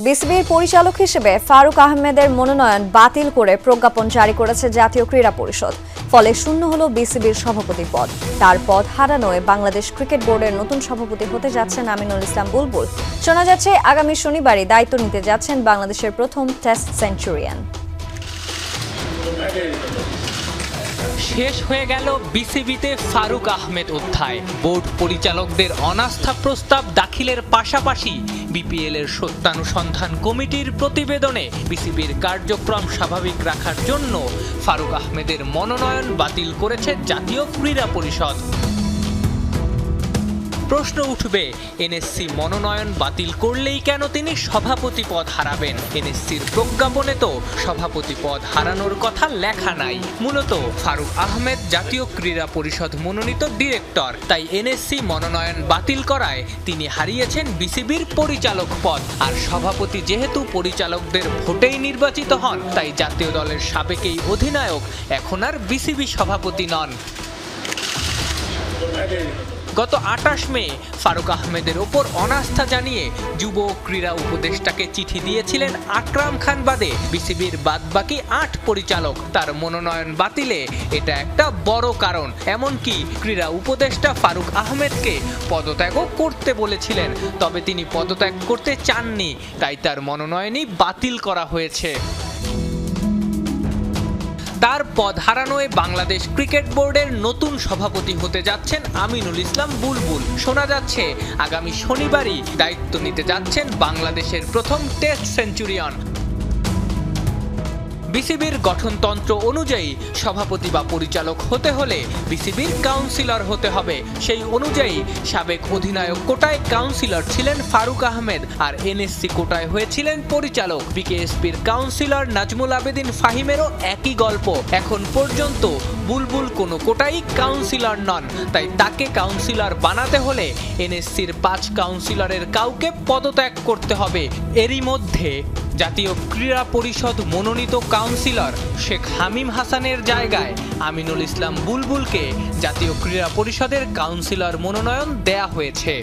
বিসিবির পরিচালক হিসেবে ফারুক আহমেদের মনোনয়ন বাতিল করে প্রজ্ঞাপন জারি করেছে জাতীয় ক্রীড়া পরিষদ। ফলে শূন্য হলো বিসিবির সভাপতি পদ। তার পদ হারানোয় বাংলাদেশ ক্রিকেট বোর্ডের নতুন সভাপতি হতে যাচ্ছেন আমিনুল ইসলাম বুলবুল। শোনা যাচ্ছে আগামী শনিবারই দায়িত্ব নিতে যাচ্ছেন বাংলাদেশের প্রথম টেস্ট সেঞ্চুরিয়ান। শেষ হয়ে গেল বিসিবিতে ফারুক আহমেদ অধ্যায়। বোর্ড পরিচালকদের অনাস্থা প্রস্তাব দাখিলের পাশাপাশি বিপিএল এর সত্যানুসন্ধান কমিটির প্রতিবেদনে বিসিবির কার্যক্রম স্বাভাবিক রাখার জন্য ফারুক আহমেদের মনোনয়ন বাতিল করেছে জাতীয় ক্রীড়া পরিষদ। প্রশ্ন উঠবে, এনএসসি মনোনয়ন বাতিল করলেই কেন তিনি সভাপতি পদ হারাবেন? এনএসসির প্রজ্ঞাপনে তো সভাপতি পদ হারানোর কথা লেখা নাই। মূলত ফারুক আহমেদ জাতীয় ক্রীড়া পরিষদ মনোনীত ডিরেক্টর, তাই এনএসসি মনোনয়ন বাতিল করায় তিনি হারিয়েছেন বিসিবির পরিচালক পদ। আর সভাপতি যেহেতু পরিচালকদের ভোটেই নির্বাচিত হন, তাই জাতীয় দলের সাবেক এই অধিনায়ক এখন আর বিসিবি সভাপতি নন। গত ২৮ মে ফারুক আহমেদের ওপর অনাস্থা জানিয়ে যুব ক্রীড়া উপদেষ্টাকে চিঠি দিয়েছিলেন আকরাম খান বাদে বিসিবির বাদবাকি ৮ পরিচালক। তার মনোনয়ন বাতিলে এটা একটা বড় কারণ। এমনকি ক্রীড়া উপদেষ্টা ফারুক আহমেদকে পদত্যাগও করতে বলেছিলেন, তবে তিনি পদত্যাগ করতে চাননি, তাই তার মনোনয়নই বাতিল করা হয়েছে। তার পদ হারানোয় বাংলাদেশ ক্রিকেট বোর্ডের নতুন সভাপতি হতে যাচ্ছেন আমিনুল ইসলাম বুলবুল। শোনা যাচ্ছে আগামী শনিবারই দায়িত্ব নিতে যাচ্ছেন বাংলাদেশের প্রথম টেস্ট সেঞ্চুরিয়ান। বিসিবির গঠনতন্ত্র অনুযায়ী সভাপতি বা পরিচালক হতে হলে বিসিবির কাউন্সিলর হতে হবে। সেই অনুযায়ী সাবেক অধিনায়ক কোটায় কাউন্সিলর ছিলেন ফারুক আহমেদ, আর এনএসসি কোটায় হয়েছিলেন পরিচালক। বিকেএসপির কাউন্সিলর নাজমুল আবেদিন ফাহিমেরও একই গল্প। এখন পর্যন্ত বুলবুল কোনো কোটাই কাউন্সিলর নন, তাই তাকে কাউন্সিলর বানাতে হলে এনএসসির ৫ কাউন্সিলরের কাউকে পদত্যাগ করতে হবে। এরই মধ্যে জাতীয় ক্রীড়া পরিষদ মনোনীত কাউন্সিলর শেখ হামিম হাসানের জায়গায় আমিনুল ইসলাম বুলবুলকে জাতীয় ক্রীড়া পরিষদের কাউন্সিলর মনোনয়ন দেয়া হয়েছে।